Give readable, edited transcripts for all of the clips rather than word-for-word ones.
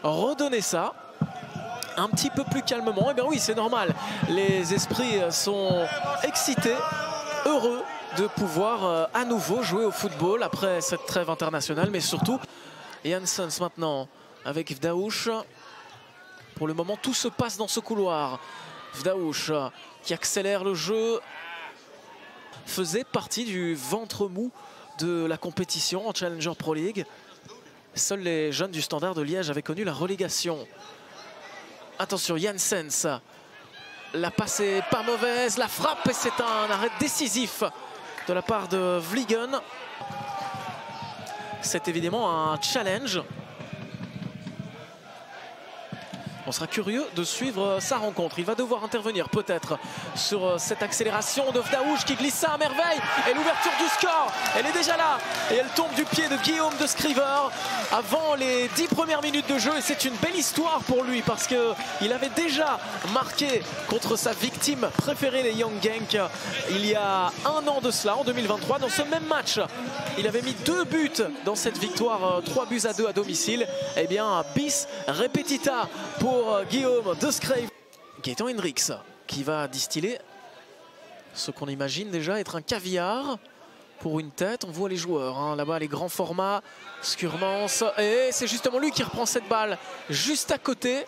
redonner ça un petit peu plus calmement. Et bien oui, c'est normal. Les esprits sont excités, heureux de pouvoir à nouveau jouer au football après cette trêve internationale. Mais surtout, Janssens maintenant avec Vdaouch. Pour le moment, tout se passe dans ce couloir. Vdaouch qui accélère le jeu. Faisait partie du ventre mou de la compétition en Challenger Pro League. Seuls les jeunes du Standard de Liège avaient connu la relégation. Attention, Janssens. La passe est pas mauvaise, la frappe, et c'est un arrêt décisif de la part de Vliegen. C'est évidemment un challenge. On sera curieux de suivre sa rencontre. Il va devoir intervenir peut-être sur cette accélération de Vdaouch qui glisse ça à merveille. Et l'ouverture du score, elle est déjà là. Et elle tombe du pied de Guillaume de Scriver avant les 10 premières minutes de jeu. Et c'est une belle histoire pour lui parce qu'il avait déjà marqué contre sa victime préférée, les Young Genk, il y a un an de cela, en 2023. Dans ce même match, il avait mis 2 buts dans cette victoire, 3-2 à domicile. Eh bien, bis repetita pour Guillaume de Scriver. Gaëtan Hendricks qui va distiller ce qu'on imagine déjà être un caviar pour une tête. On voit les joueurs hein, là-bas, les grands formats, Skurmans, et c'est justement lui qui reprend cette balle juste à côté.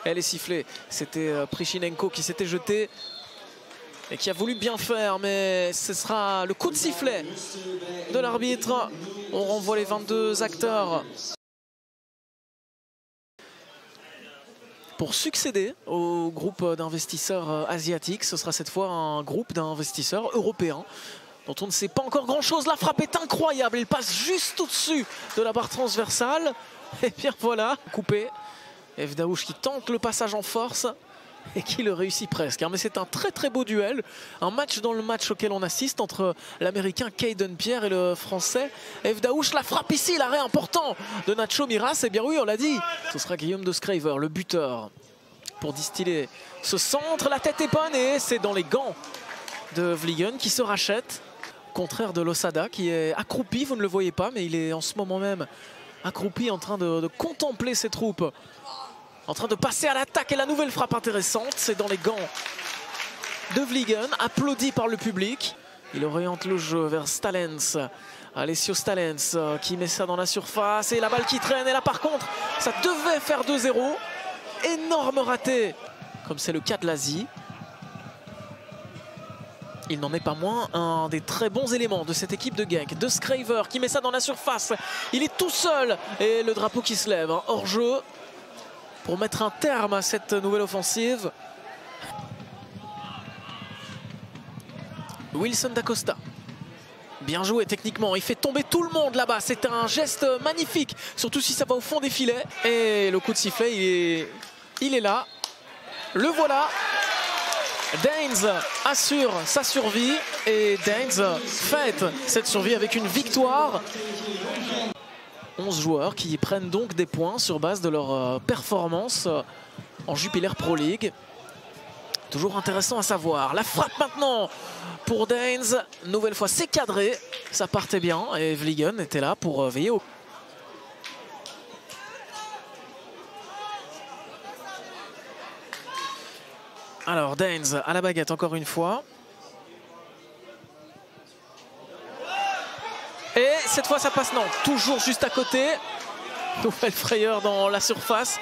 Elle est sifflée, c'était Prichinenko qui s'était jeté et qui a voulu bien faire, mais ce sera le coup de sifflet de l'arbitre. On renvoie les 22 acteurs pour succéder au groupe d'investisseurs asiatiques. Ce sera cette fois un groupe d'investisseurs européens dont on ne sait pas encore grand-chose. La frappe est incroyable, il passe juste au-dessus de la barre transversale. Et bien voilà, coupé. Et Vdaouch qui tente le passage en force et qui le réussit presque. Mais c'est un très très beau duel. Un match dans le match auquel on assiste entre l'américain Caden Pierre et le français Vdaouch. La frappe ici, l'arrêt important de Nacho Miras. Et bien oui, on l'a dit, ce sera Guillaume de Scriver, le buteur, pour distiller ce centre. La tête est bonne et c'est dans les gants de Vliegen qui se rachète. Contraire de Losada qui est accroupi, vous ne le voyez pas, mais il est en ce moment même accroupi en train de contempler ses troupes. En train de passer à l'attaque et la nouvelle frappe intéressante, c'est dans les gants de Vliegen, applaudi par le public. Il oriente le jeu vers Stalens, Alessio Stalens qui met ça dans la surface et la balle qui traîne. Et là par contre, ça devait faire 2-0. Énorme raté, comme c'est le cas de l'Asie. Il n'en est pas moins un des très bons éléments de cette équipe de Genk. De Scriver qui met ça dans la surface. Il est tout seul et le drapeau qui se lève, hein, hors jeu. Pour mettre un terme à cette nouvelle offensive. Wilson Dacosta. Bien joué techniquement. Il fait tomber tout le monde là-bas. C'est un geste magnifique. Surtout si ça va au fond des filets. Et le coup de sifflet, il est là. Le voilà. Daines assure sa survie. Et Daines fête cette survie avec une victoire. 11 joueurs qui prennent donc des points sur base de leur performance en Jupiler Pro League. Toujours intéressant à savoir. La frappe maintenant pour Daines. Nouvelle fois, c'est cadré. Ça partait bien et Vliegen était là pour veiller au... Alors Daines à la baguette encore une fois. Et cette fois ça passe, non, toujours juste à côté. Nouvelle frayeur dans la surface.